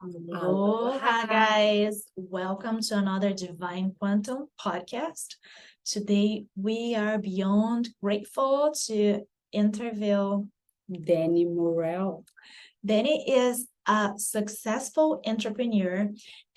Aloha, guys. Welcome to another Divine Quantum podcast. Today, we are beyond grateful to interview Danny Morel. Danny is a successful entrepreneur,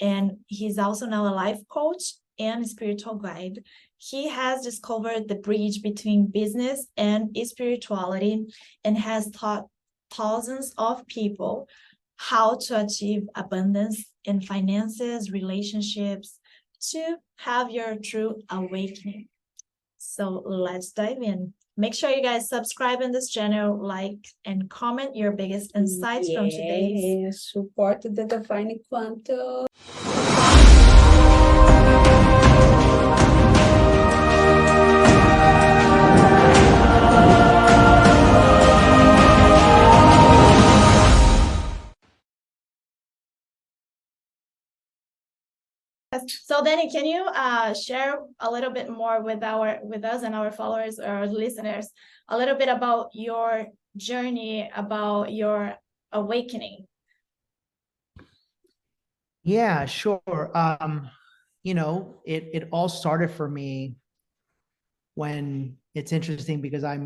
and he's also now a life coach and spiritual guide. He has discovered the bridge between business and spirituality and has taught thousands of people how to achieve abundance in finances, relationships, to have your true awakening. So let's dive in. Make sure you guys subscribe in this channel, like, and comment your biggest insights from today's. Support the Divine Quantum. So Danny, can you share a little bit more with us and our followers or listeners a little bit about your journey, about your awakening? Yeah, sure. It all started for me when it's interesting because I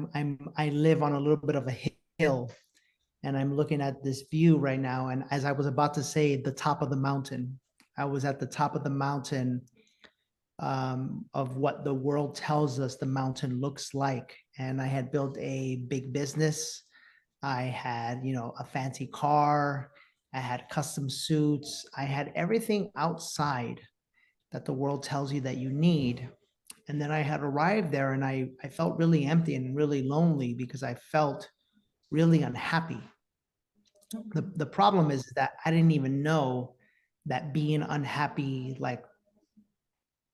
live on a little bit of a hill, and I'm looking at this view right now. And as I was about to say, the top of the mountain, I was at the top of the mountain of what the world tells us the mountain looks like. And I had built a big business. I had, a fancy car. I had custom suits. I had everything outside that the world tells you that you need. And then I had arrived there, and I felt really empty and really lonely because I felt really unhappy. The problem is that I didn't even know that being unhappy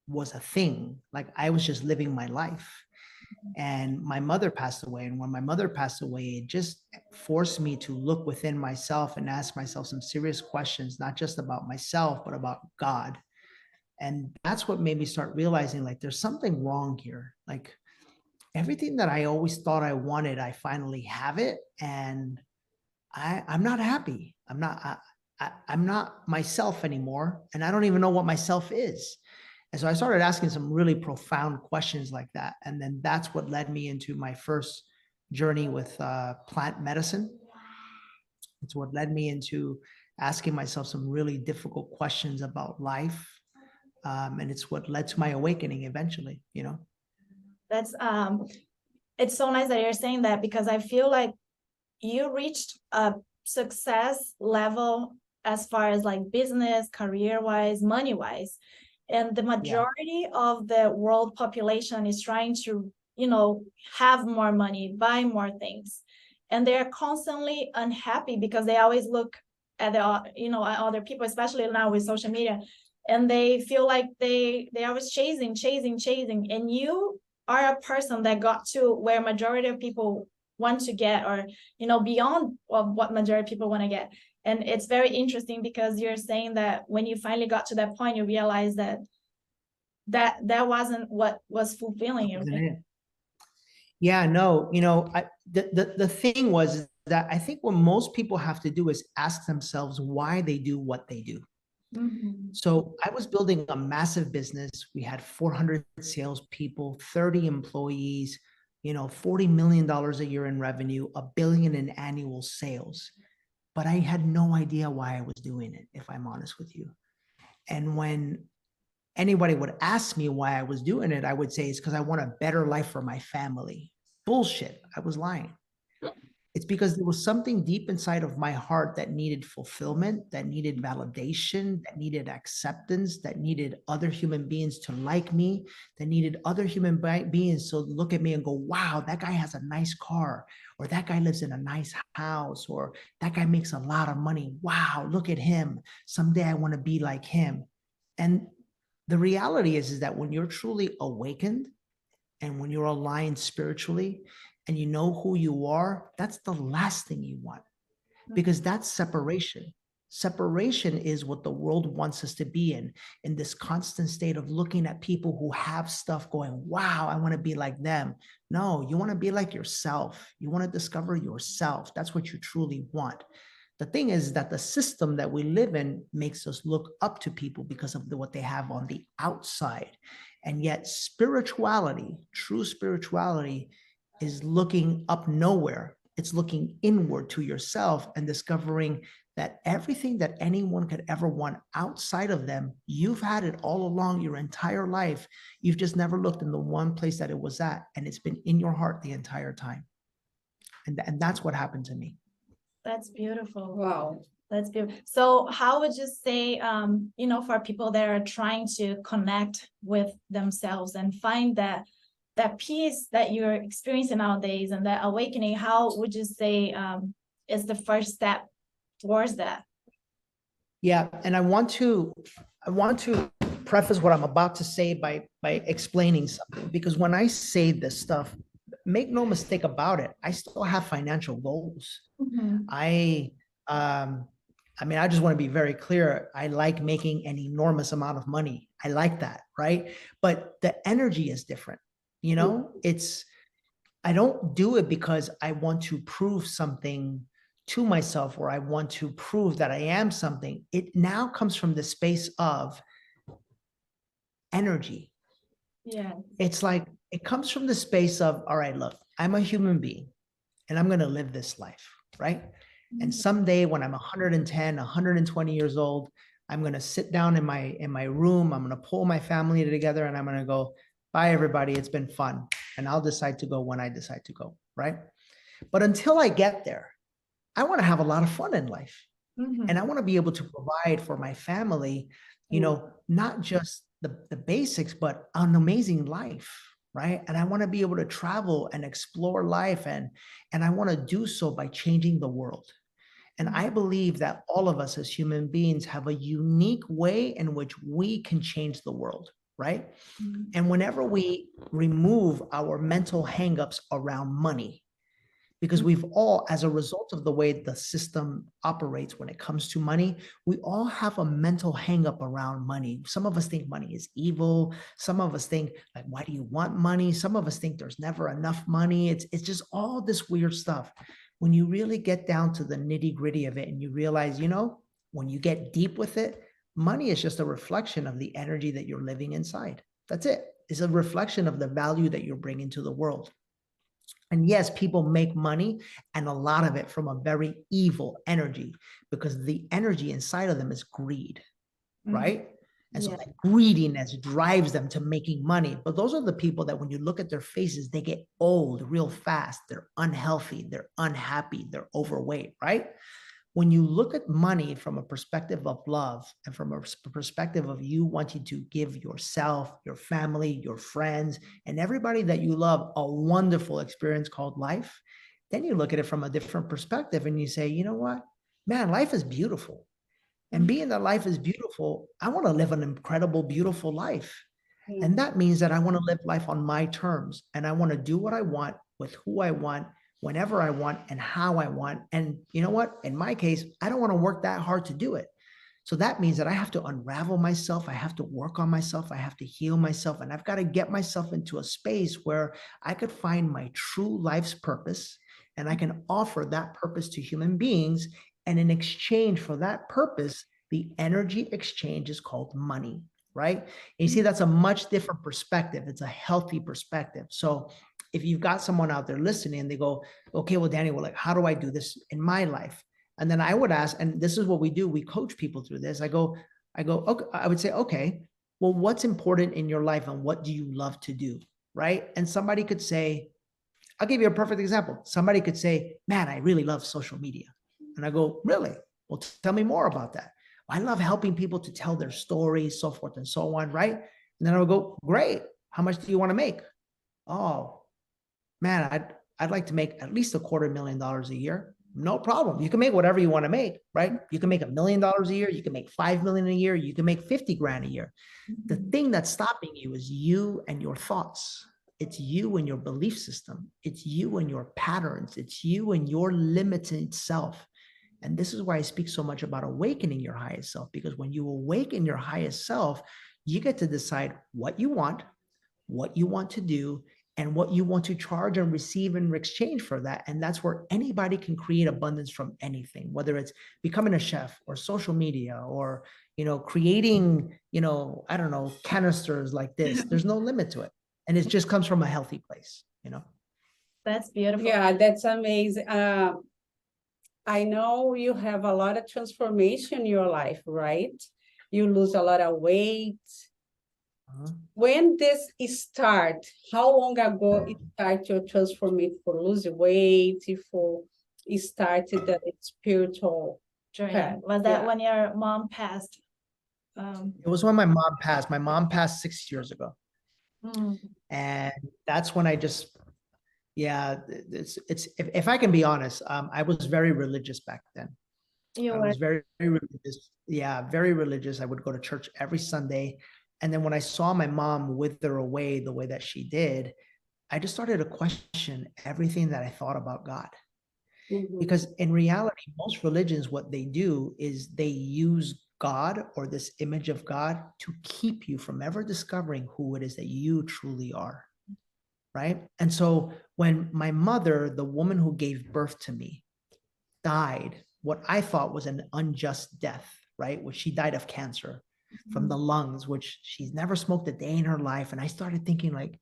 was a thing. Like, I was just living my life. And my mother passed away. And when my mother passed away, it just forced me to look within myself and ask myself some serious questions, not just about myself, but about God. And that's what made me start realizing, like, there's something wrong here. Like, everything that I always thought I wanted, I finally have it. And I'm not happy. I'm not myself anymore. And I don't even know what myself is. And so I started asking some really profound questions like that. And then that's what led me into my first journey with plant medicine. It's what led me into asking myself some really difficult questions about life. And it's what led to my awakening eventually, That's it's so nice that you're saying that, because I feel like you reached a success level as far as like business, career wise, money wise. And the majority of the world population is trying to, have more money, buy more things. And they're constantly unhappy because they always look at at other people, especially now with social media. And they feel like they always chasing. And you are a person that got to where majority of people want to get, or beyond what majority of people want to get. And it's very interesting because you're saying that when you finally got to that point, you realize that wasn't what was fulfilling you. Yeah, no, the thing was that I think what most people have to do is ask themselves why they do what they do. So I was building a massive business. We had 400 salespeople, 30 employees, $40 million a year in revenue, $1 billion in annual sales. But I had no idea why I was doing it, if I'm honest with you. And when anybody would ask me why I was doing it, I would say it's because I want a better life for my family. Bullshit. I was lying. It's because there was something deep inside of my heart that needed fulfillment, that needed validation, that needed acceptance, that needed other human beings to like me, that needed other human beings to look at me and go, wow, that guy has a nice car, or that guy lives in a nice house, or that guy makes a lot of money. Wow, look at him. Someday I want to be like him. And the reality is that when you're truly awakened and when you're aligned spiritually and you know who you are, that's the last thing you want, because that's separation. Separation is what the world wants us to be in this constant state of looking at people who have stuff going, wow, I want to be like them. No, you want to be like yourself. You want to discover yourself. That's what you truly want. The thing is that the system that we live in makes us look up to people because of what they have on the outside. And yet spirituality, true spirituality, is looking up nowhere. It's looking inward to yourself and discovering that everything that anyone could ever want outside of them, you've had it all along your entire life. You've just never looked in the one place that it was at, and it's been in your heart the entire time. And that's what happened to me. That's beautiful. Wow. That's beautiful. So how would you say, for people that are trying to connect with themselves and find that peace that you're experiencing nowadays and that awakening, how would you say is the first step towards that? Yeah, and I want to preface what I'm about to say by explaining something, because when I say this stuff, make no mistake about it, I still have financial goals. Mhm. I mean, I just want to be very clear. I like making an enormous amount of money. I like that, right? But the energy is different. You know, I don't do it because I want to prove something to myself or I want to prove that I am something. It now comes from the space of energy. Yeah. It's like, it comes from the space of, all right, look, I'm a human being and I'm going to live this life, right? And someday when I'm 110, 120 years old, I'm going to sit down in my room. I'm going to pull my family together and I'm going to go, bye, everybody. It's been fun. And I'll decide to go when I decide to go, right? But until I get there, I want to have a lot of fun in life. Mhm. And I want to be able to provide for my family, you know, not just the basics, but an amazing life, right? And I want to be able to travel and explore life. And I want to do so by changing the world. And I believe that all of us as human beings have a unique way in which we can change the world, right? Mhm. And whenever we remove our mental hangups around money, because we've all, as a result of the way the system operates when it comes to money, we all have a mental hangup around money. Some of us think money is evil. Some of us think, like, why do you want money? Some of us think there's never enough money. It's just all this weird stuff. When you really get down to the nitty gritty of it and you realize, you know, when you get deep with it, money is just a reflection of the energy that you're living inside. That's it. It's a reflection of the value that you're bringing to the world. And yes, people make money, and a lot of it from a very evil energy, because the energy inside of them is greed, right? And so Yeah. that greediness drives them to making money. But those are the people that when you look at their faces, they get old real fast. They're unhealthy, they're unhappy, they're overweight, right? When you look at money from a perspective of love and from a perspective of you wanting to give yourself, your family, your friends, and everybody that you love a wonderful experience called life, then you look at it from a different perspective and you say, you know what, man, life is beautiful. And being that life is beautiful, I want to live an incredible, beautiful life. And that means that I want to live life on my terms and I want to do what I want with who I want, whenever I want, and how I want. And you know what? In my case, I don't want to work that hard to do it. So that means that I have to unravel myself. I have to work on myself. I have to heal myself. And I've got to get myself into a space where I could find my true life's purpose and I can offer that purpose to human beings. And in exchange for that purpose, the energy exchange is called money, right? And you see, that's a much different perspective. It's a healthy perspective. So if you've got someone out there listening and they go, okay, well, Danny, well, like, how do I do this in my life? And then I would ask, and this is what we do. We coach people through this. I go, okay, I would say, okay, well, what's important in your life and what do you love to do? Right. And somebody could say, I'll give you a perfect example. Somebody could say, man, I really love social media. And I go, really? Well, tell me more about that. I love helping people to tell their stories, so forth and so on. Right. And then I would go, great. How much do you want to make? Oh, man, I'd like to make at least $250,000 a year. No problem. You can make whatever you want to make, right? You can make $1 million a year. You can make 5 million a year. You can make 50 grand a year. The thing that's stopping you is you and your thoughts. It's you and your belief system. It's you and your patterns. It's you and your limited self. And this is why I speak so much about awakening your highest self, because when you awaken your highest self, you get to decide what you want to do, and what you want to charge and receive in exchange for that. And that's where anybody can create abundance from anything, whether it's becoming a chef or social media or, creating, I don't know, canisters like this. There's no limit to it. And it just comes from a healthy place. That's beautiful. Yeah, that's amazing. I know you have a lot of transformation in your life, right? You lose a lot of weight. Uh-huh. When this start, how long ago it started your transformation for losing weight, for it started the spiritual Journey. path? Was that Yeah. when your mom passed? It was when my mom passed. My mom passed 6 years ago. Mm. And that's when I just, yeah, if I can be honest, I was very religious back then. You I were was very, very religious. Yeah, very religious. I would go to church every Sunday. And then when I saw my mom wither away the way that she did, I just started to question everything that I thought about God. Mhm. Because in reality, most religions, what they do is they use God or this image of God to keep you from ever discovering who it is that you truly are. Right. And so when my mother, the woman who gave birth to me, died, what I thought was an unjust death, right? Which she died of cancer from the lungs, which she's never smoked a day in her life. And I started thinking, like,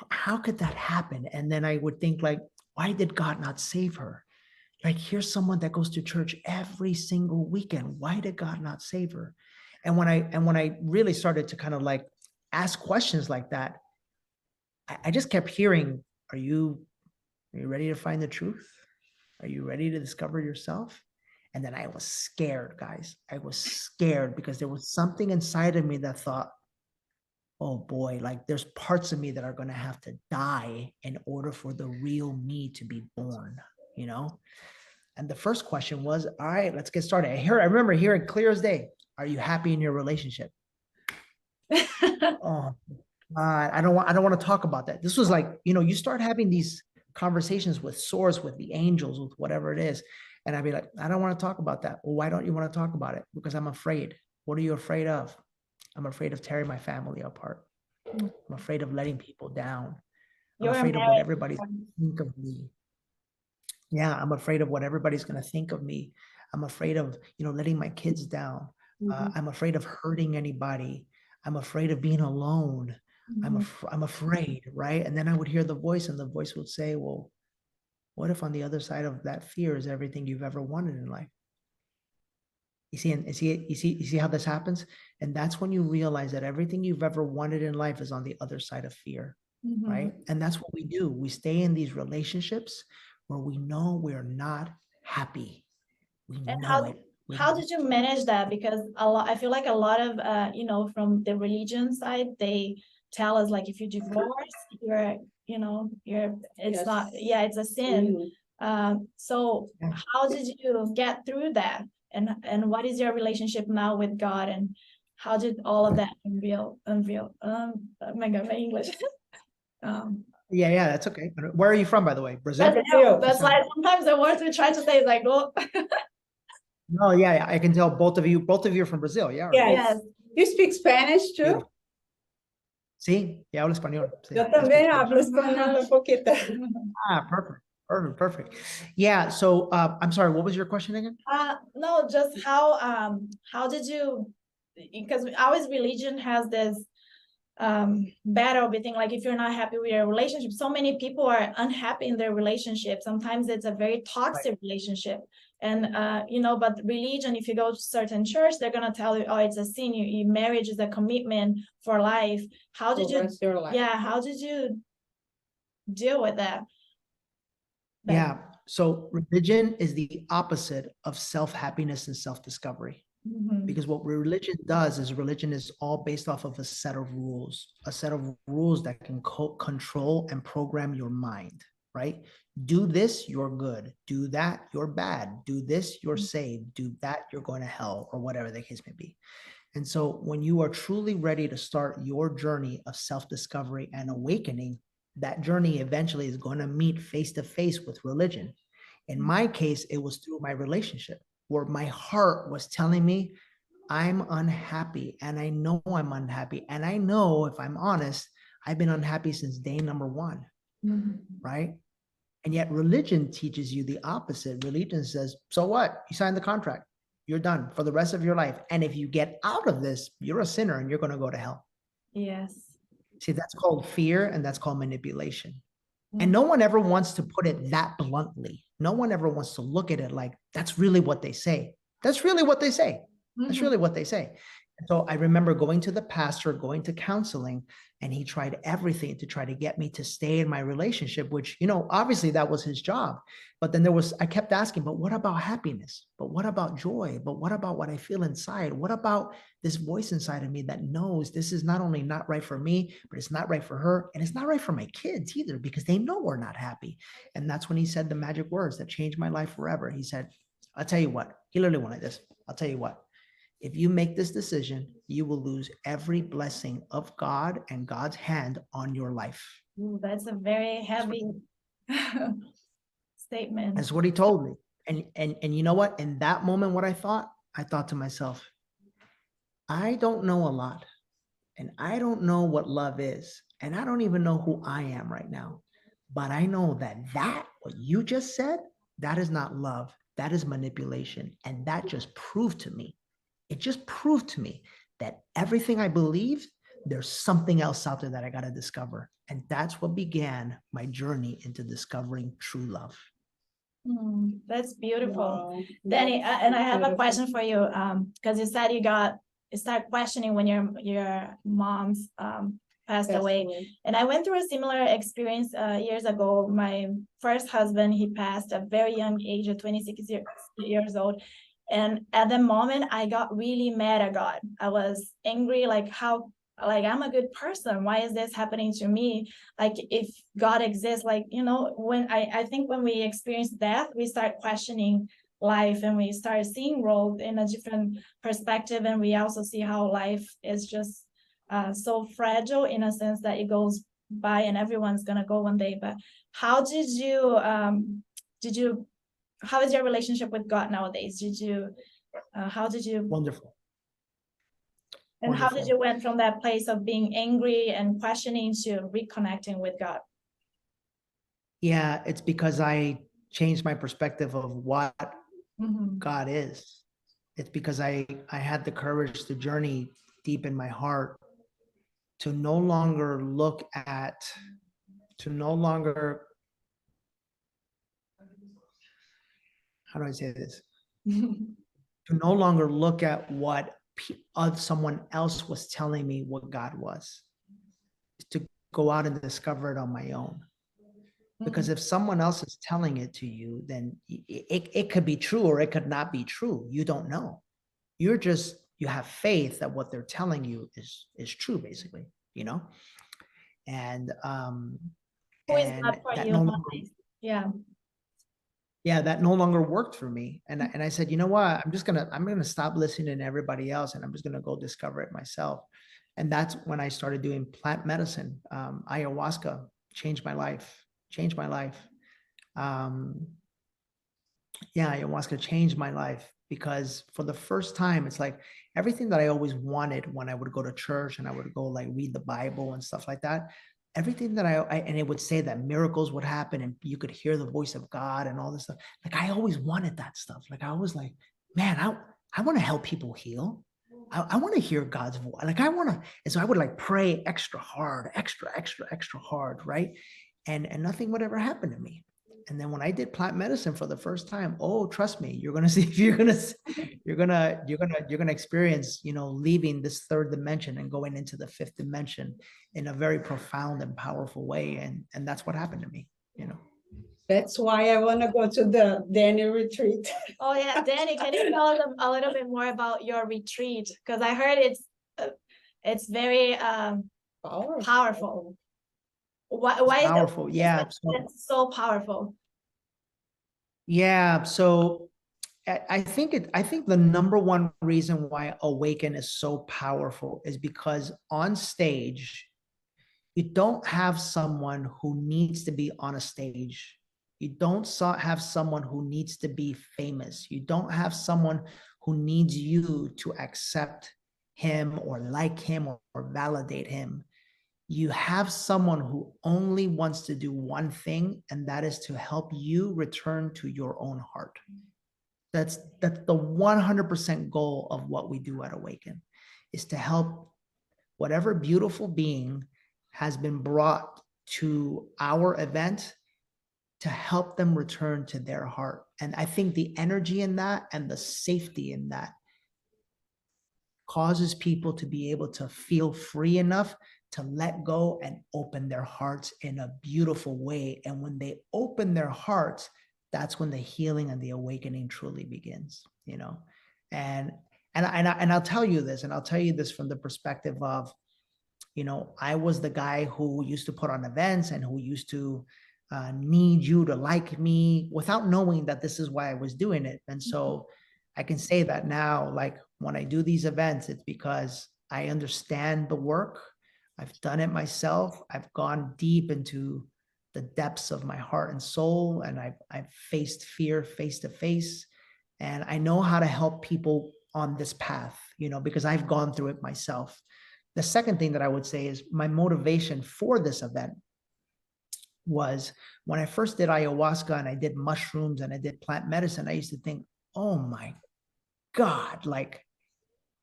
how could that happen? And then I would think, like, why did God not save her? Like, here's someone that goes to church every single weekend. Why did God not save her? And when I really started to kind of like ask questions like that, I just kept hearing, are you ready to find the truth? Are you ready to discover yourself? And then I was scared, guys. I was scared because there was something inside of me that thought, oh boy, like there's parts of me that are going to have to die in order for the real me to be born. And the first question was, all right, let's get started. I remember hearing clear as day, are you happy in your relationship? Oh, I don't want to talk about that. This was like, you start having these conversations with source, with the angels, with whatever it is. And I'd be like, I don't want to talk about that. Well, why don't you want to talk about it? Because I'm afraid. What are you afraid of? I'm afraid of tearing my family apart. I'm afraid of letting people down. I'm You were afraid of what married. everybody's going to think of me. Yeah, I'm afraid of what everybody's going to think of me. I'm afraid of, letting my kids down. Mhm. I'm afraid of hurting anybody. I'm afraid of being alone. Mhm. I'm afraid, right? And then I would hear the voice, and the voice would say, well, what if on the other side of that fear is everything you've ever wanted in life? You see how this happens? And that's when you realize that everything you've ever wanted in life is on the other side of fear, Mhm. right? And that's what we do. We stay in these relationships where we know we're not happy. We And know it. how did you manage that? Because I feel like a lot of from the religion side, they tell us like if you divorce, it's Yes. not, yeah, it's a sin. So Yeah. how did you get through that? And what is your relationship now with God? And how did all of that unveil? Oh my God, my English. Yeah, that's okay. Where are you from, by the way? Brazil? Brazil. That's You why sound- sometimes the words we try to say is like, well, No, yeah, I can tell both of you are from Brazil, yeah? Right? Yes. yes. You speak Spanish too? Beautiful. Sí, ya hablo español. Sí, Yo I speak también Spanish. hablo español un poquito. Perfect. Yeah, so I'm sorry, what was your question again? No, just how did you, because always religion has this battle between like if you're not happy with your relationship, so many people are unhappy in their relationship. Sometimes it's a very toxic relationship. And but religion, if you go to certain church, they're gonna tell you, oh, it's a sin. Marriage is a commitment for life. How did you, Rest your life. yeah, how did you deal with that? Yeah, so religion is the opposite of self-happiness and self-discovery. Mhm. Because what religion does is religion is all based off of a set of rules that can control and program your mind, right? Do this, you're good. Do that, you're bad. Do this, you're saved. Do that, you're going to hell, or whatever the case may be. And so when you are truly ready to start your journey of self-discovery and awakening, that journey eventually is going to meet face to face with religion. In my case, it was through my relationship where my heart was telling me, I'm unhappy, and I know I'm unhappy. And I know, if I'm honest, I've been unhappy since day number one, Mhm. right? And yet religion teaches you the opposite. Religion says, so what? You signed the contract. You're done for the rest of your life. And if you get out of this, you're a sinner and you're going to go to hell. Yes. See, that's called fear and that's called manipulation. And Mhm. no one ever wants to put it that bluntly. No one ever wants to look at it like, that's really what they say. That's really what they say. That's Mhm. really what they say. And so I remember going to the pastor, going to counseling, and he tried everything to try to get me to stay in my relationship, which, you know, obviously that was his job. But then I kept asking, but what about happiness? But what about joy? But what about what I feel inside? What about this voice inside of me that knows this is not only not right for me, but it's not right for her. And it's not right for my kids either, because they know we're not happy. And that's when he said the magic words that changed my life forever. He said, I'll tell you what, he literally wanted this. I'll tell you what, if you make this decision, you will lose every blessing of God and God's hand on your life. Ooh, that's a very heavy statement. That's what he told me. And you know what? In that moment, what I thought to myself, I don't know a lot. And I don't know what love is. And I don't even know who I am right now. But I know that what you just said, that is not love. That is manipulation. And that just proved to me, it just proved to me that everything I believed, there's something else out there that I got to discover. And that's what began my journey into discovering true love. That's beautiful. Wow, Danny, that's and I have a beautiful. question for you. Because you said you start questioning when your mom's passed That's away. right. And I went through a similar experience years ago. My first husband, he passed at a very young age of 26 years old. And at the moment, I got really mad at God. I was angry, like I'm a good person. Why is this happening to me? Like if God exists, like, you know, when I think when we experience death, we start questioning life and we start seeing world in a different perspective. And we also see how life is just so fragile in a sense that it goes by and everyone's gonna go one day. But how did you how is your relationship with God nowadays? How did you, Wonderful. and how did Wonderful. you went from that place of being angry and questioning to reconnecting with God? Yeah, it's because I changed my perspective of what Mhm. God is. It's because I had the courage to journey deep in my heart to no longer look at, to no longer, how do I say this? To no longer look at what someone else was telling me what God was, to go out and discover it on my own. Because if someone else is telling it to you, then it could be true or it could not be true. You don't know. You have faith that what they're telling you is true, basically, you know? And Who is God for that you no longer, nowadays? Yeah. yeah, that no longer worked for me. And I said, you know what? I'm gonna stop listening to everybody else and I'm just gonna go discover it myself. And that's when I started doing plant medicine. Ayahuasca changed my life, changed my life. Yeah, ayahuasca changed my life because for the first time, it's like everything that I always wanted when I would go to church and I would go like read the Bible and stuff like that. Everything that and it would say that miracles would happen and you could hear the voice of God and all this stuff. Like I always wanted that stuff. Like I was like, man, I want to help people heal. I want to hear God's voice. Like I want to, and so I would like pray extra hard, extra hard, right? And nothing would ever happen to me. And then when I did plant medicine for the first time, oh, trust me, you're gonna see, you're gonna experience, you know, leaving this third dimension and going into the fifth dimension in a very profound and powerful way. And that's what happened to me, you know. That's why I want to go to the Danny retreat. Oh yeah, Danny, can you tell us a little bit more about your retreat? Because I heard it's very powerful. Why is Powerful, yeah. it's so powerful? Yeah, so I think the number one reason why Awaken is so powerful is because on stage, you don't have someone who needs to be on a stage. You don't have someone who needs to be famous. You don't have someone who needs you to accept him or like him or validate him. you have someone who only wants to do one thing, and that is to help you return to your own heart. That's the 100% goal of what we do at Awaken, is to help whatever beautiful being has been brought to our event, to help them return to their heart. And I think the energy in that and the safety in that causes people to be able to feel free enough to let go and open their hearts in a beautiful way. And when they open their hearts, that's when the healing and the awakening truly begins, you know. And I'll tell you this, and I'll tell you this from the perspective of, you know, I was the guy who used to put on events and who used to need you to like me without knowing that this is why I was doing it. And so I can say that now, like when I do these events, it's because I understand the work. I've done it myself. I've gone deep into the depths of my heart and soul, and I've faced fear face to face, and I know how to help people on this path, you know, because I've gone through it myself. The second thing that I would say is my motivation for this event was when I first did ayahuasca and I did mushrooms and I did plant medicine, I used to think, oh my God, like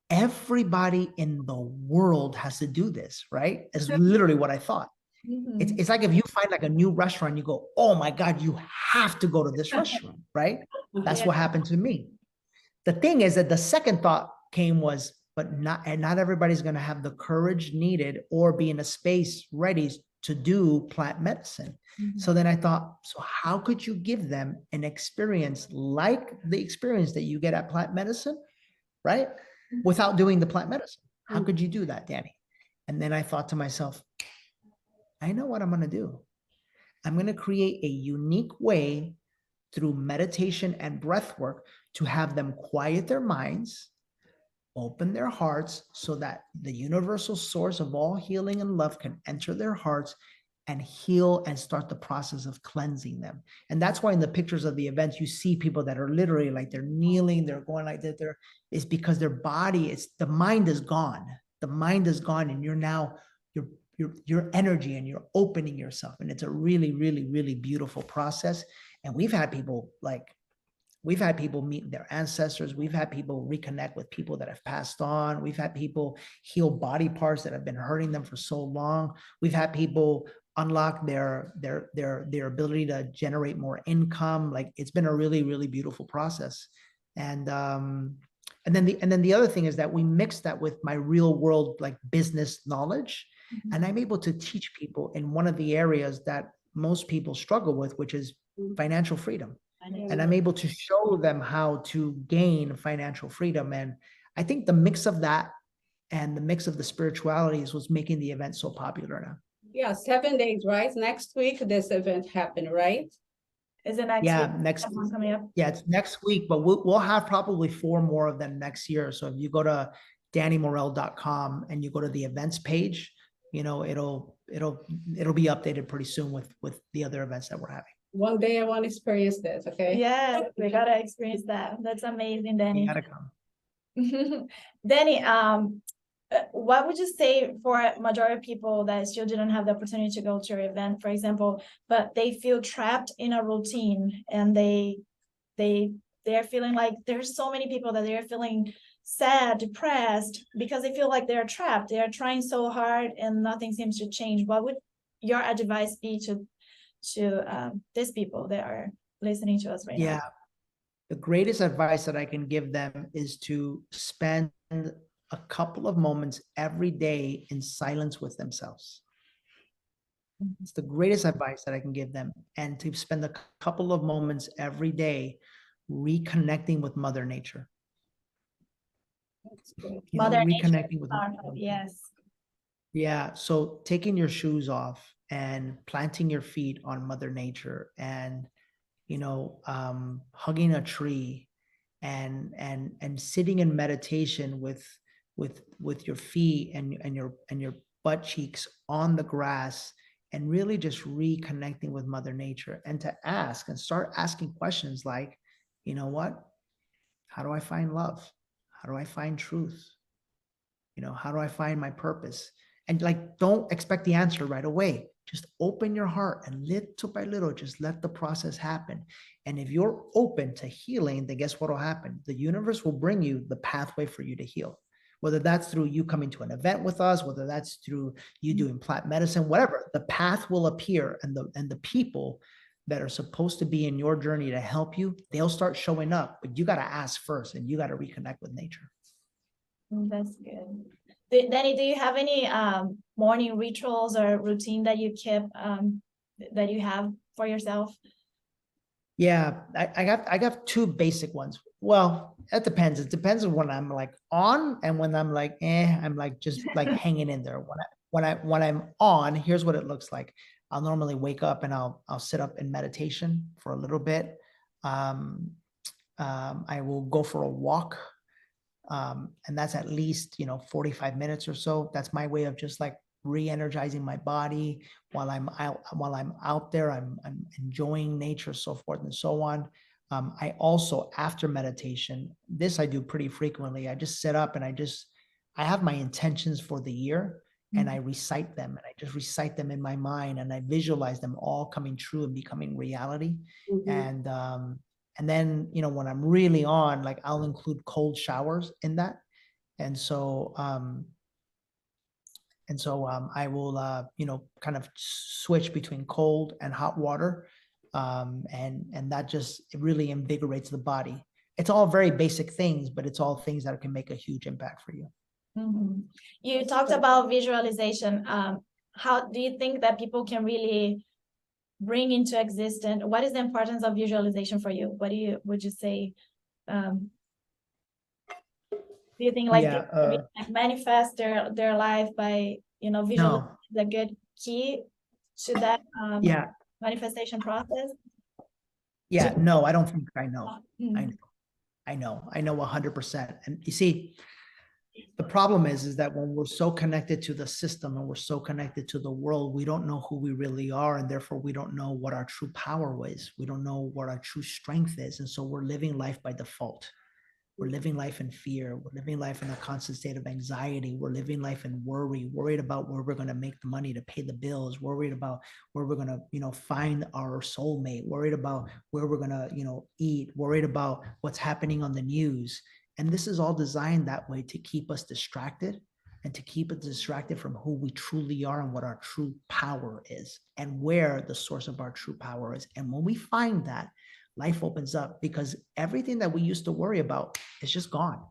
everybody in the world has to do this, right? Is literally what I thought. It's like if you find like a new restaurant, you go, oh my God, you have to go to this restaurant, right? That's what happened to me. The thing is that the second thought came was, but not everybody's going to have the courage needed or be in a space ready to do plant medicine. So then I thought, so how could you give them an experience like the experience that you get at plant medicine, right? Without doing the plant medicine? How could you do that, Danny? And then I thought to myself, I know what I'm going to do. I'm going to create a unique way through meditation and breath work to have them quiet their minds, open their hearts so that the universal source of all healing and love can enter their hearts and heal and start the process of cleansing them. And that's why in the pictures of the events, you see people that are literally like they're kneeling, they're going like that. It's because their body, the mind is gone. The mind is gone, and you're now, your energy, and you're opening yourself. And it's a really, really, really beautiful process. And we've had people meet their ancestors. We've had people reconnect with people that have passed on. We've had people heal body parts that have been hurting them for so long. We've had people unlock their ability to generate more income. Like, it's been a really, really beautiful process. And then the other thing is that we mix that with my real world, like, business knowledge. And I'm able to teach people in one of the areas that most people struggle with, which is financial freedom. And I'm able to show them how to gain financial freedom. And I think the mix of that and the mix of the spiritualities was making the event so popular now. Yeah, 7 days, right? Next week, this event happened, right? Is it next Yeah, week? next That one coming up? Yeah, it's next week, but we'll have probably 4 more of them next year. So if you go to dannymorel.com and you go to the events page, you know, it'll be updated pretty soon with the other events that we're having. One day I want to experience this, okay? Yes, we gotta experience that. That's amazing, Danny. You gotta come. Danny, what would you say for a majority of people that still didn't have the opportunity to go to your event, for example, but they feel trapped in a routine, and they're feeling like there's so many people that they're feeling sad, depressed, because they feel like they're trapped. They are trying so hard and nothing seems to change. What would your advice be to these people that are listening to us right now? Yeah. The greatest advice that I can give them is to spend a couple of moments every day in silence with themselves. It's the greatest advice that I can give them. And to spend a couple of moments every day reconnecting with Mother Nature. Mother Nature, reconnecting with yes. Yeah. So taking your shoes off and planting your feet on Mother Nature, and hugging a tree, and sitting in meditation with your feet and your butt cheeks on the grass, and really just reconnecting with Mother Nature, and to start asking questions like, you know what? How do I find love? How do I find truth? How do I find my purpose? And like, don't expect the answer right away. Just open your heart and little by little, just let the process happen. And if you're open to healing, then guess what will happen? The universe will bring you the pathway for you to heal. Whether that's through you coming to an event with us, whether that's through you doing plant medicine, whatever, the path will appear, and the people that are supposed to be in your journey to help you, they'll start showing up. But you got to ask first, and you got to reconnect with nature. That's good. Danny, do you have any morning rituals or routine that you keep that you have for yourself? Yeah, I got two basic ones. Well, it depends. It depends on when I'm like on, and when I'm like, I'm like just like hanging in there. When I'm on, here's what it looks like. I'll normally wake up and I'll sit up in meditation for a little bit. I will go for a walk. And that's at least, 45 minutes or so. That's my way of just like re-energizing my body while I'm out there. I'm enjoying nature, so forth and so on. I also, after meditation, this I do pretty frequently. I just sit up and I have my intentions for the year, and I recite them, and I just recite them in my mind, and I visualize them all coming true and becoming reality. And then, when I'm really on, like, I'll include cold showers in that. And so, I will, kind of switch between cold and hot water. And that just, it really invigorates the body. It's all very basic things, but it's all things that can make a huge impact for you. You talked about visualization. How do you think that people can really bring into existence? What is the importance of visualization for you? Would you say? Do you think like Yeah, they can really, like, manifest their life by visualizing No. the good key to that Yeah, manifestation process? yeah, no, I don't think I know. Mm. I know 100%. And you see, the problem is that when we're so connected to the system and we're so connected to the world, we don't know who we really are, and therefore we don't know what our true power is. We don't know what our true strength is. And so we're living life by default. We're living life in fear. We're living life in a constant state of anxiety. We're living life in worry, worried about where we're going to make the money to pay the bills, worried about where we're going to, find our soulmate, worried about where we're going to, eat, worried about what's happening on the news. And this is all designed that way to keep us distracted, and to keep us distracted from who we truly are and what our true power is, and where the source of our true power is. And when we find that, life opens up, because everything that we used to worry about is just gone.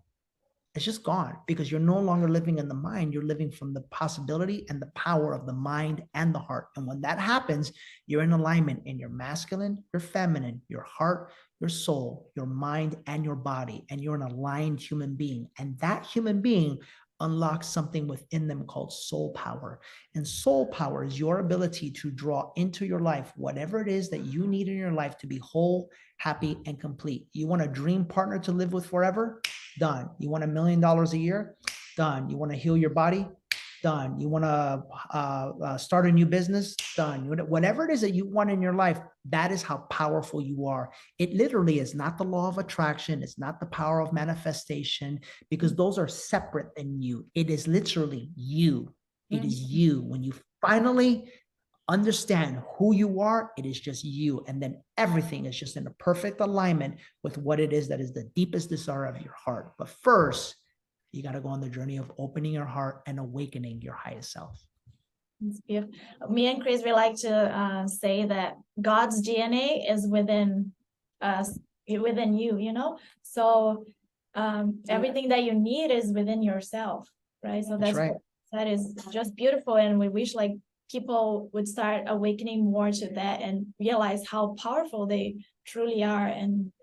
It's just gone, because you're no longer living in the mind. You're living from the possibility and the power of the mind and the heart. And when that happens, you're in alignment in your masculine, your feminine, your heart, your soul, your mind, and your body. And you're an aligned human being. And that human being unlocks something within them called soul power. And soul power is your ability to draw into your life whatever it is that you need in your life to be whole, happy, and complete. You want a dream partner to live with forever? Done. You want $1 million a year? Done. You want to heal your body? Done. You want to start a new business? Done. Whatever it is that you want in your life, that is how powerful you are. It literally is not the law of attraction. It's not the power of manifestation, because those are separate than you. It is literally you. It is you. When you finally understand who you are, it is just you. And then everything is just in a perfect alignment with what it is that is the deepest desire of your heart. But first, you got to go on the journey of opening your heart and awakening your highest self. It's beautiful. Me and Chris, we like to say that God's DNA is within us, within you, So everything that you need is within yourself, right? So That's right. That is just beautiful. And we wish like people would start awakening more to that and realize how powerful they truly are. And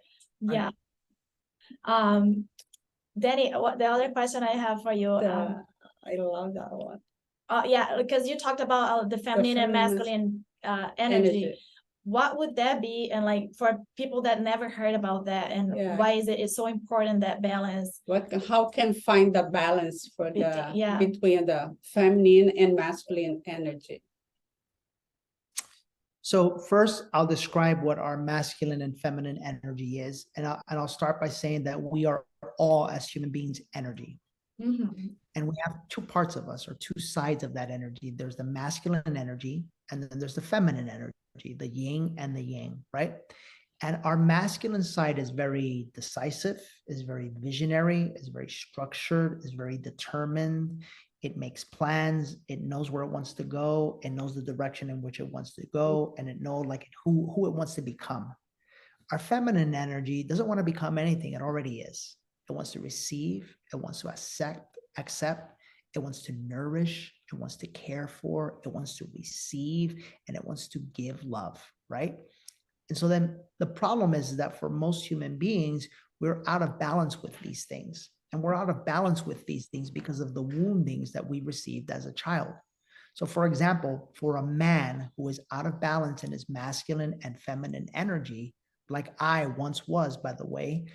yeah. Danny, the other question I have for you. I love that one. Yeah, because you talked about the feminine and masculine energy. What would that be? And like for people that never heard about that, and why is it's so important, that balance? How can find the balance for between the feminine and masculine energy? So first, I'll describe what our masculine and feminine energy is. And I'll start by saying that we are all, as human beings, energy. Mhm. And we have two parts of us, or two sides of that energy. There's the masculine energy, and then there's the feminine energy, the yin and the yang, right? And our masculine side is very decisive, is very visionary, is very structured, is very determined. It makes plans. It knows where it wants to go. It knows the direction in which it wants to go, and it knows like who it wants to become. Our feminine energy doesn't want to become anything. It already is. It wants to receive. It wants to accept. It wants to nourish. It wants to care for. It wants to receive, and it wants to give love, right? And so then the problem is that for most human beings, we're out of balance with these things. And we're out of balance with these things because of the woundings that we received as a child. So, for example, for a man who is out of balance in his masculine and feminine energy, like I once was, by the way,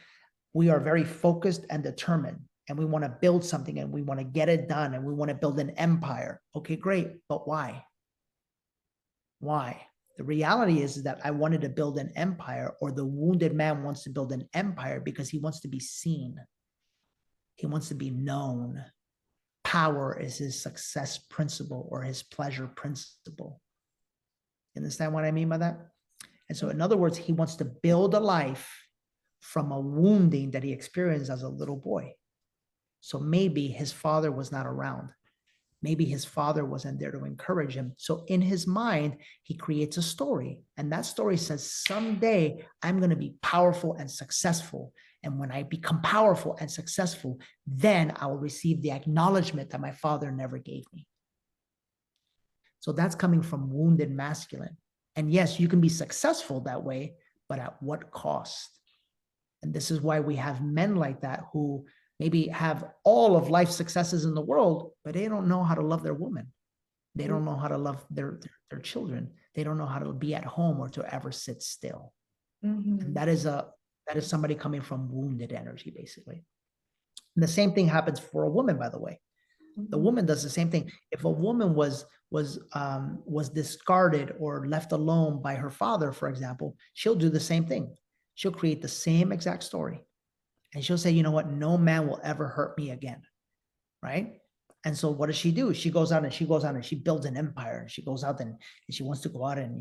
we are very focused and determined, and we want to build something, and we want to get it done, and we want to build an empire. Okay, great. But why? Why? The reality is that I wanted to build an empire, or the wounded man wants to build an empire because he wants to be seen. He wants to be known. Power is his success principle or his pleasure principle. You understand what I mean by that? And so, in other words, he wants to build a life from a wounding that he experienced as a little boy. So maybe his father was not around. Maybe his father wasn't there to encourage him. So in his mind, he creates a story. And that story says, someday I'm going to be powerful and successful. And when I become powerful and successful, then I will receive the acknowledgement that my father never gave me. So that's coming from wounded masculine. And yes, you can be successful that way, but at what cost? And this is why we have men like that who maybe have all of life's successes in the world, but they don't know how to love their woman. They don't know how to love their children. They don't know how to be at home or to ever sit still. Mhm. And that is somebody coming from wounded energy, basically. And the same thing happens for a woman, by the way. The woman does the same thing. If a woman was discarded or left alone by her father, for example, she'll do the same thing. She'll create the same exact story. And she'll say, you know what? No man will ever hurt me again. Right? And so what does she do? She goes out and she builds an empire. And she goes out and she wants to go out and,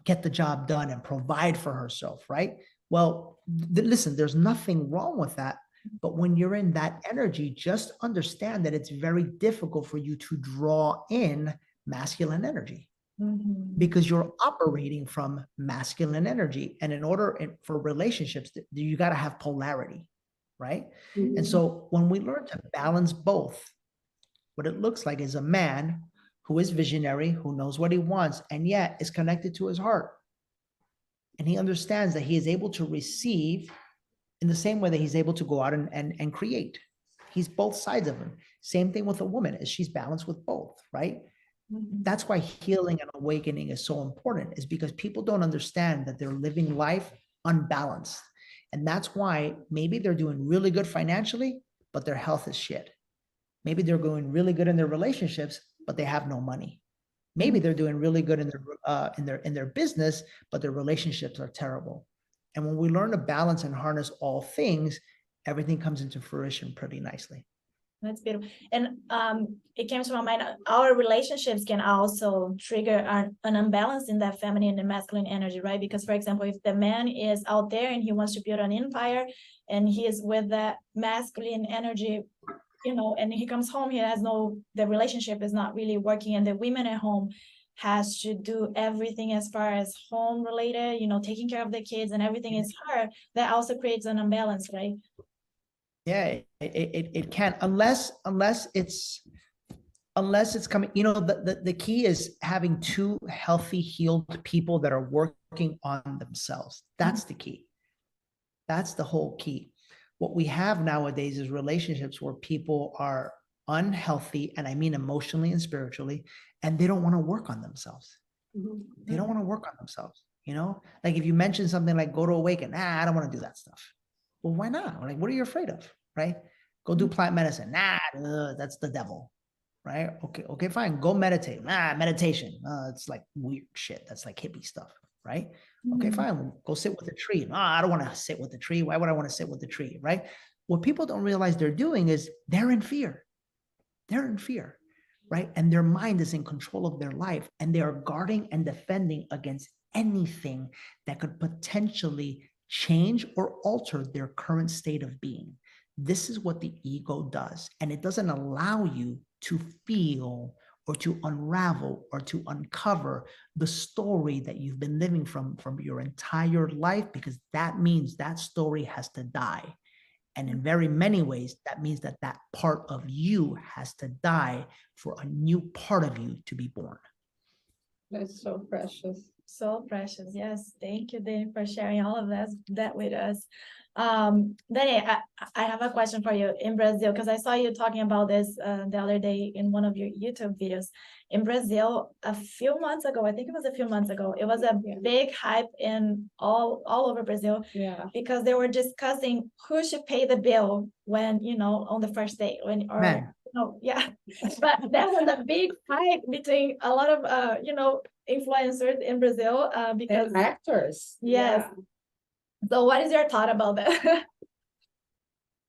get the job done and provide for herself. Right? Well, listen, there's nothing wrong with that. But when you're in that energy, just understand that it's very difficult for you to draw in masculine energy. Because you're operating from masculine energy. And in order for relationships, you got to have polarity, right? And so when we learn to balance both, what it looks like is a man who is visionary, who knows what he wants, and yet is connected to his heart. And he understands that he is able to receive in the same way that he's able to go out and create. He's both sides of him. Same thing with a woman, is she's balanced with both, right? That's why healing and awakening is so important, is because people don't understand that they're living life unbalanced. And that's why maybe they're doing really good financially, but their health is shit. Maybe they're going really good in their relationships, but they have no money. Maybe they're doing really good in their business, but their relationships are terrible. And when we learn to balance and harness all things, everything comes into fruition pretty nicely. That's beautiful. And it came to my mind, our relationships can also trigger an imbalance in that feminine and masculine energy, right? Because, for example, if the man is out there and he wants to build an empire and he is with that masculine energy, and he comes home, the relationship is not really working, and the women at home has to do everything as far as home related, taking care of the kids and everything is her, that also creates an imbalance, right? Yeah, it can, unless it's coming, the key is having two healthy, healed people that are working on themselves. That's the key. That's the whole key. What we have nowadays is relationships where people are unhealthy, and I mean emotionally and spiritually, and they don't want to work on themselves. They don't want to work on themselves. Like if you mention something like go to Awaken, I don't want to do that stuff. Well, why not? Like, what are you afraid of, right? Go do plant medicine. That's the devil, right? Okay, fine. Go meditate. Meditation. It's like weird shit. That's like hippie stuff, right? Okay, fine. Go sit with a tree. I don't want to sit with the tree. Why would I want to sit with the tree, right? what people don't realize they're doing is they're in fear. They're in fear, right? And their mind is in control of their life, and they are guarding and defending against anything that could potentially change or alter their current state of being. This is what the ego does, and it doesn't allow you to feel or to unravel or to uncover the story that you've been living from your entire life, because that means that story has to die. And in very many ways, that means that that part of you has to die for a new part of you to be born. That's so precious. So precious. Yes. Thank you, Danny, for sharing all of that with us. Danny, I have a question for you. In Brazil, because I saw you talking about this the other day in one of your YouTube videos. In Brazil, a few months ago, I think it was a few months ago, it was a big hype in all over Brazil, Yeah. because they were discussing who should pay the bill when, on the first date, Man. yeah. But there was a big fight between a lot of influencers in Brazil, because And actors. yes. So what is your thought about that?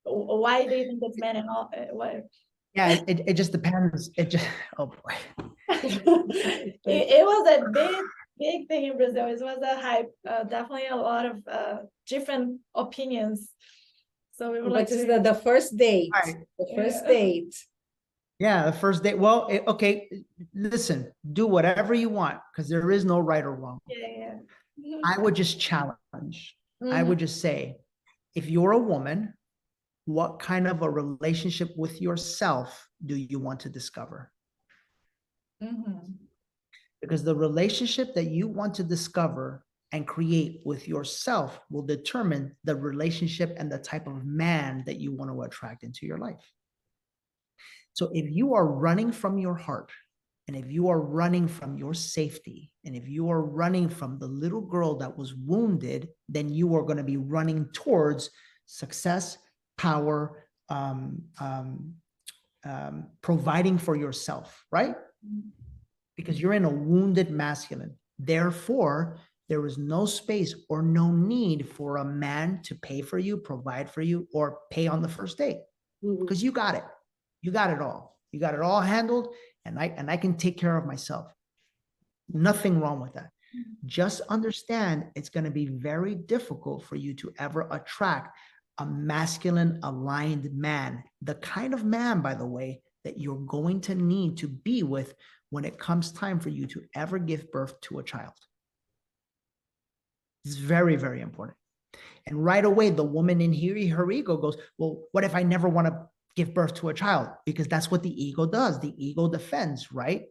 Why do you think it's men and all? What? Yeah, it just depends. It just, oh boy. It was a big thing in Brazil. It was a hype. Definitely a lot of different opinions. So we would like But to. it's the first date. All right. The first date. Yeah, the first date. Well, okay, listen, do whatever you want, because there is no right or wrong. Yeah. I would just challenge. I Mhm. would just say, if you're a woman, what kind of a relationship with yourself do you want to discover? Mhm. Because the relationship that you want to discover and create with yourself will determine the relationship and the type of man that you want to attract into your life. So if you are running from your heart, and if you are running from your safety, and if you are running from the little girl that was wounded, then you are going to be running towards success, power, providing for yourself, right? Because you're in a wounded masculine. Therefore, there is no space or no need for a man to pay for you, provide for you, or pay on the first date, because you got it. You got it all. You got it all handled, and I can take care of myself. Nothing wrong with that. Just understand it's going to be very difficult for you to ever attract a masculine aligned man, the kind of man, by the way, that you're going to need to be with when it comes time for you to ever give birth to a child. It's very, very important. And right away, the woman in here, her ego goes, well, what if I never want to give birth to a child? Because that's what the ego does. The ego defends, right?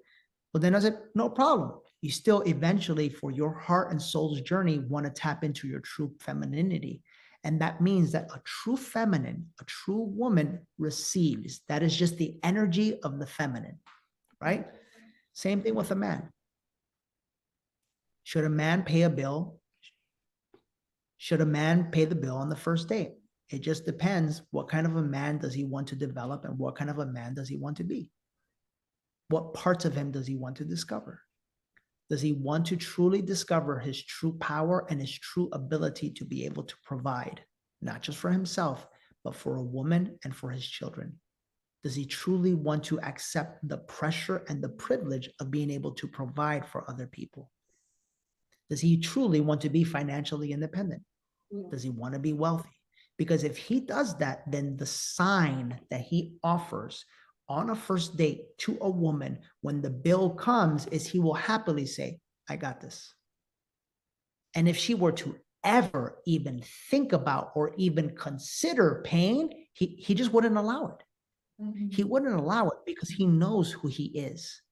But then I said, no problem. You still eventually, for your heart and soul's journey, want to tap into your true femininity. And that means that a true feminine, a true woman receives. That is just the energy of the feminine, right? Same thing with a man. Should a man pay a bill? Should a man pay the bill on the first date? It just depends. What kind of a man does he want to develop, and what kind of a man does he want to be? What parts of him does he want to discover? Does he want to truly discover his true power and his true ability to be able to provide, not just for himself, but for a woman and for his children? Does he truly want to accept the pressure and the privilege of being able to provide for other people? Does he truly want to be financially independent? Does he want to be wealthy? Because if he does that, then the sign that he offers on a first date to a woman when the bill comes is he will happily say, I got this. And if she were to ever even think about or even consider paying, he just wouldn't allow it. He wouldn't allow it because he knows who he is.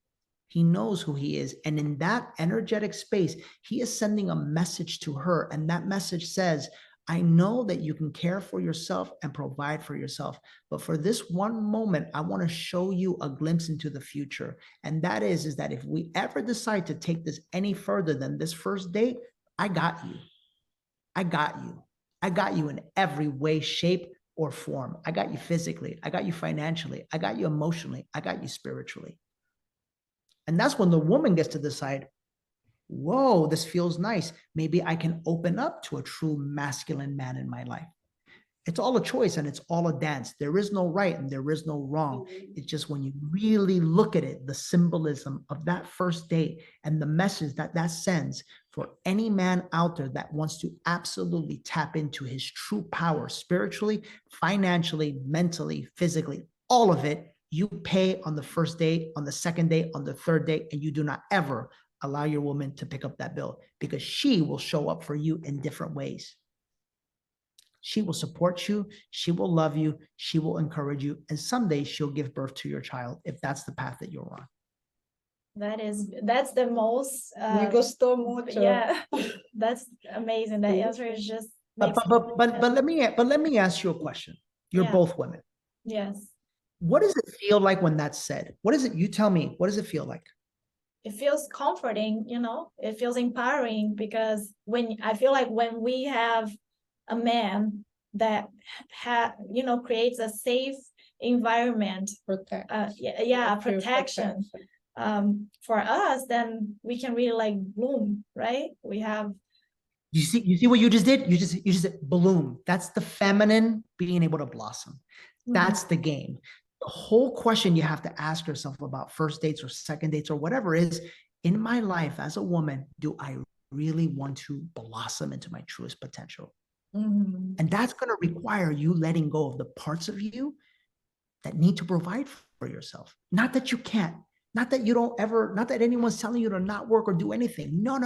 He knows who he is. And in that energetic space, he is sending a message to her. And that message says, I know that you can care for yourself and provide for yourself. But for this one moment, I want to show you a glimpse into the future. And that is that if we ever decide to take this any further than this first date, I got you. I got you. I got you in every way, shape, or form. I got you physically. I got you financially. I got you emotionally. I got you spiritually. And that's when the woman gets to decide, whoa, this feels nice. Maybe I can open up to a true masculine man in my life. It's all a choice and it's all a dance. There is no right and there is no wrong. It's just when you really look at it, the symbolism of that first date and the message that that sends for any man out there that wants to absolutely tap into his true power, spiritually, financially, mentally, physically, all of it, you pay on the first date, on the second date, on the third date, and you do not ever allow your woman to pick up that bill because she will show up for you in different ways. She will support you. She will love you. She will encourage you. And someday she'll give birth to your child if that's the path that you're on. That's the most, Me gostou mucho. yeah, that's amazing. That answer is just But makes let me ask you a question. You're Yeah. both women. yes. What does it feel like when that's said? What is it? You tell me. What does it feel like? It feels comforting, it feels empowering because I feel like when we have a man that creates a safe environment, Protect. protection, for us, then we can really like bloom, right? We have You see what you just did? You just said bloom. That's the feminine being able to blossom. That's the game. The whole question you have to ask yourself about first dates or second dates or whatever is, in my life as a woman, do I really want to blossom into my truest potential? And that's going to require you letting go of the parts of you that need to provide for yourself. Not that you can't, not that you don't ever, not that anyone's telling you to not work or do anything. No.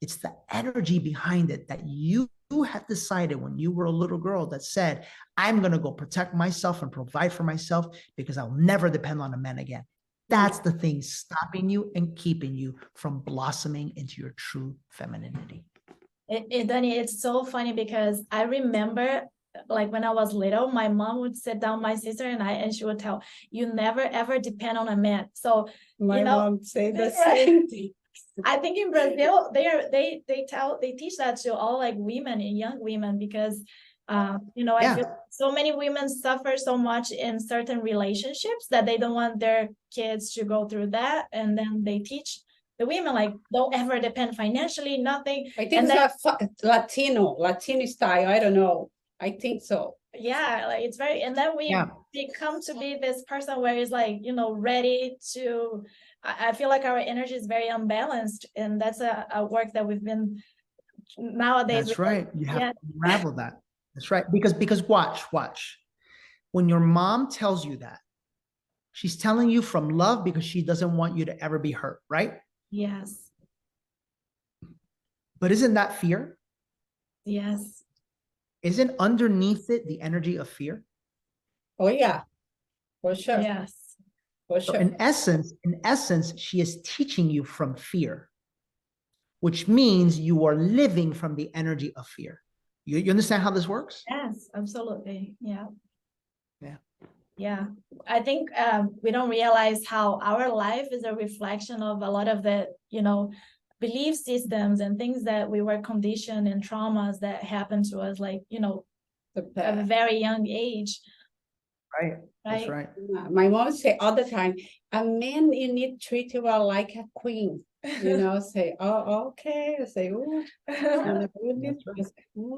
It's the energy behind it that you had decided when you were a little girl that said, I'm going to go protect myself and provide for myself because I'll never depend on a man again. That's the thing stopping you and keeping you from blossoming into your true femininity. Danny, it's so funny because I remember like when I was little, my mom would sit down my sister and I, and she would tell, you never ever depend on a man. So My mom say the right. same thing. I think in Brazil, they teach that to all like women and young women because I feel so many women suffer so much in certain relationships that they don't want their kids to go through that, and then they teach the women like don't ever depend financially, nothing. I think it's Latino style. I don't know. I think so. Yeah, like it's very, and then we become to be this person where it's like, ready to, I feel like our energy is very unbalanced, and that's a work that we've been nowadays. That's right. You have to unravel that. That's right. Because watch. When your mom tells you that, she's telling you from love because she doesn't want you to ever be hurt, right? Yes. But isn't that fear? Yes. Isn't underneath it the energy of fear? Oh yeah, for sure. Yes. For sure. So in essence, she is teaching you from fear, which means you are living from the energy of fear. You understand how this works? Yes, absolutely. Yeah. Yeah. Yeah. I think we don't realize how our life is a reflection of a lot of the, belief systems and things that we were conditioned and traumas that happened to us, like, at a very young age. Right. That's right. My mom say all the time, a man you need to treat you like a queen. Say, oh, okay. I say, oh, That's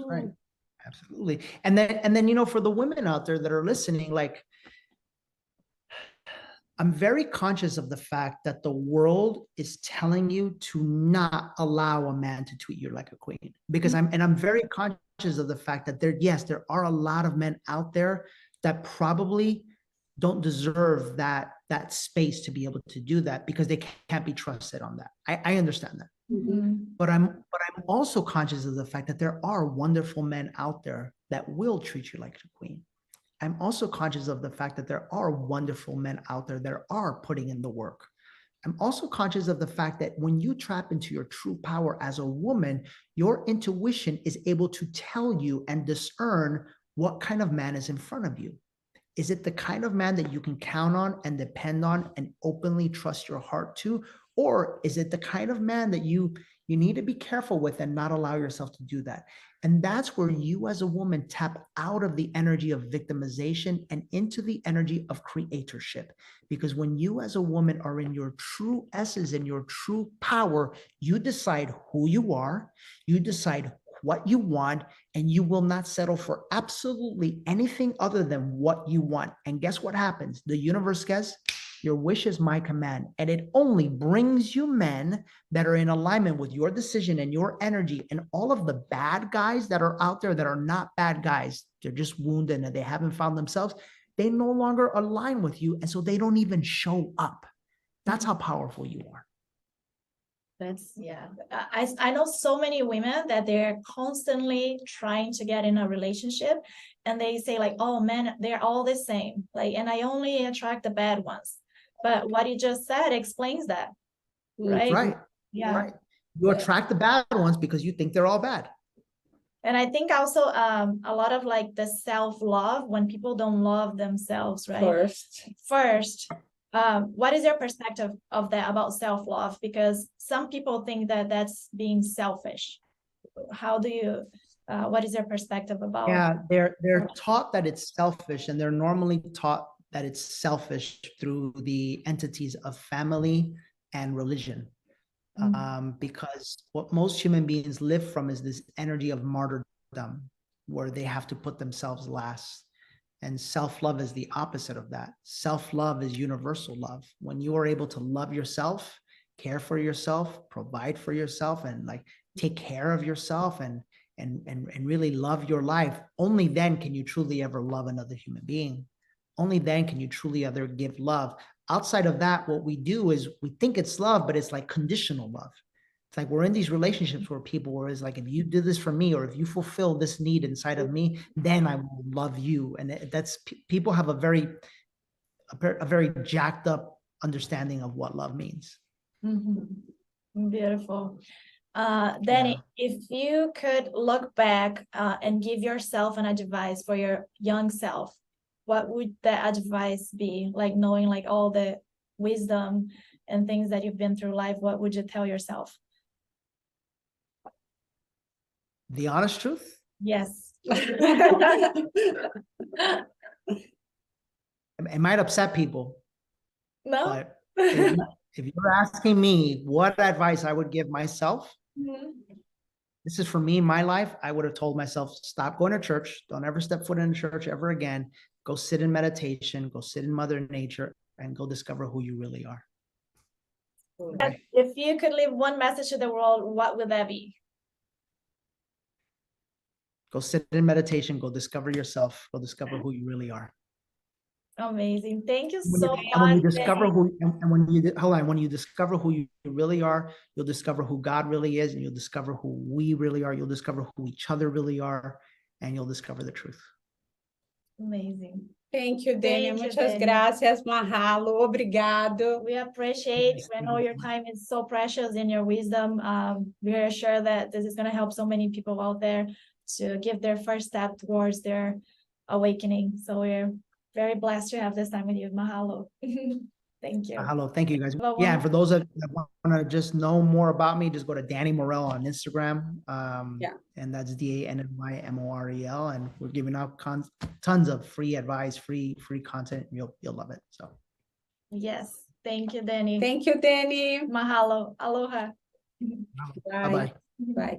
right. Absolutely. And then, for the women out there that are listening, like, I'm very conscious of the fact that the world is telling you to not allow a man to treat you like a queen, because I'm very conscious of the fact that there are a lot of men out there that probably don't deserve that space to be able to do that because they can't be trusted on that. I understand that. But I'm also conscious of the fact that there are wonderful men out there that will treat you like a queen. I'm also conscious of the fact that there are wonderful men out there that are putting in the work. I'm also conscious of the fact that when you tap into your true power as a woman, your intuition is able to tell you and discern what kind of man is in front of you. Is it the kind of man that you can count on and depend on and openly trust your heart to? Or is it the kind of man that you need to be careful with and not allow yourself to do that? And that's where you as a woman tap out of the energy of victimization and into the energy of creatorship. Because when you as a woman are in your true essence and your true power, you decide who you are, you decide what you want, and you will not settle for absolutely anything other than what you want. And guess what happens? The universe says, your wish is my command. And it only brings you men that are in alignment with your decision and your energy. And all of the bad guys that are out there that are not bad guys, they're just wounded and they haven't found themselves, they no longer align with you. And so they don't even show up. That's how powerful you are. That's, yeah. I know so many women that they're constantly trying to get in a relationship, and they say like, oh man, they're all the same. Like, and I only attract the bad ones. But what you just said explains that, right? Right. Yeah. Right. You attract the bad ones because you think they're all bad. And I think also a lot of like the self-love, when people don't love themselves, right? First, what is your perspective of that about self-love? Because some people think that that's being selfish. How do you, what is your perspective about? Yeah, they're taught that it's selfish, and they're normally taught that it's selfish through the entities of family and religion. Because what most human beings live from is this energy of martyrdom, where they have to put themselves last. And self-love is the opposite of that. Self-love is universal love. When you are able to love yourself, care for yourself, provide for yourself, and like take care of yourself and really love your life, only then can you truly ever love another human being. Only then can you truly ever give love. Outside of that, what we do is we think it's love, but it's like conditional love. It's like we're in these relationships where people are like, if you do this for me, or if you fulfill this need inside of me, then I will love you. And that's, people have a very jacked up understanding of what love means. Beautiful. Danny, if you could look back and give yourself an advice for your young self, what would that advice be? Like, knowing like all the wisdom and things that you've been through life, what would you tell yourself? The honest truth? Yes. It might upset people. No? But if you're asking me what advice I would give myself, this is for me in my life, I would have told myself, stop going to church. Don't ever step foot in church ever again. Go sit in meditation, go sit in Mother Nature, and go discover who you really are. Okay. If you could leave one message to the world, what would that be? Go sit in meditation, go discover yourself, go discover who you really are. Amazing. Thank you When so you, much. and when you discover who, and when you, hold on, when you discover who you really are, you'll discover who God really is, and you'll discover who we really are. You'll discover who each other really are, and you'll discover the truth. Amazing. Thank you, Danny. Thank you, Muchas Danny. gracias, Mahalo. Obrigado. We appreciate, I know your time is so precious in your wisdom. We are sure that this is going to help so many people out there to give their first step towards their awakening. So we're very blessed to have this time with you. Mahalo. Thank you. Mahalo. Thank you, guys. Well, Yeah, and for those that want to just know more about me, just go to Danny Morel on Instagram. And that's DANNYMOREL. And we're giving out tons of free advice, free content. You'll love it. So yes. Thank you, Danny. Thank you, Danny. Mahalo. Aloha. Bye. bye-bye. Bye.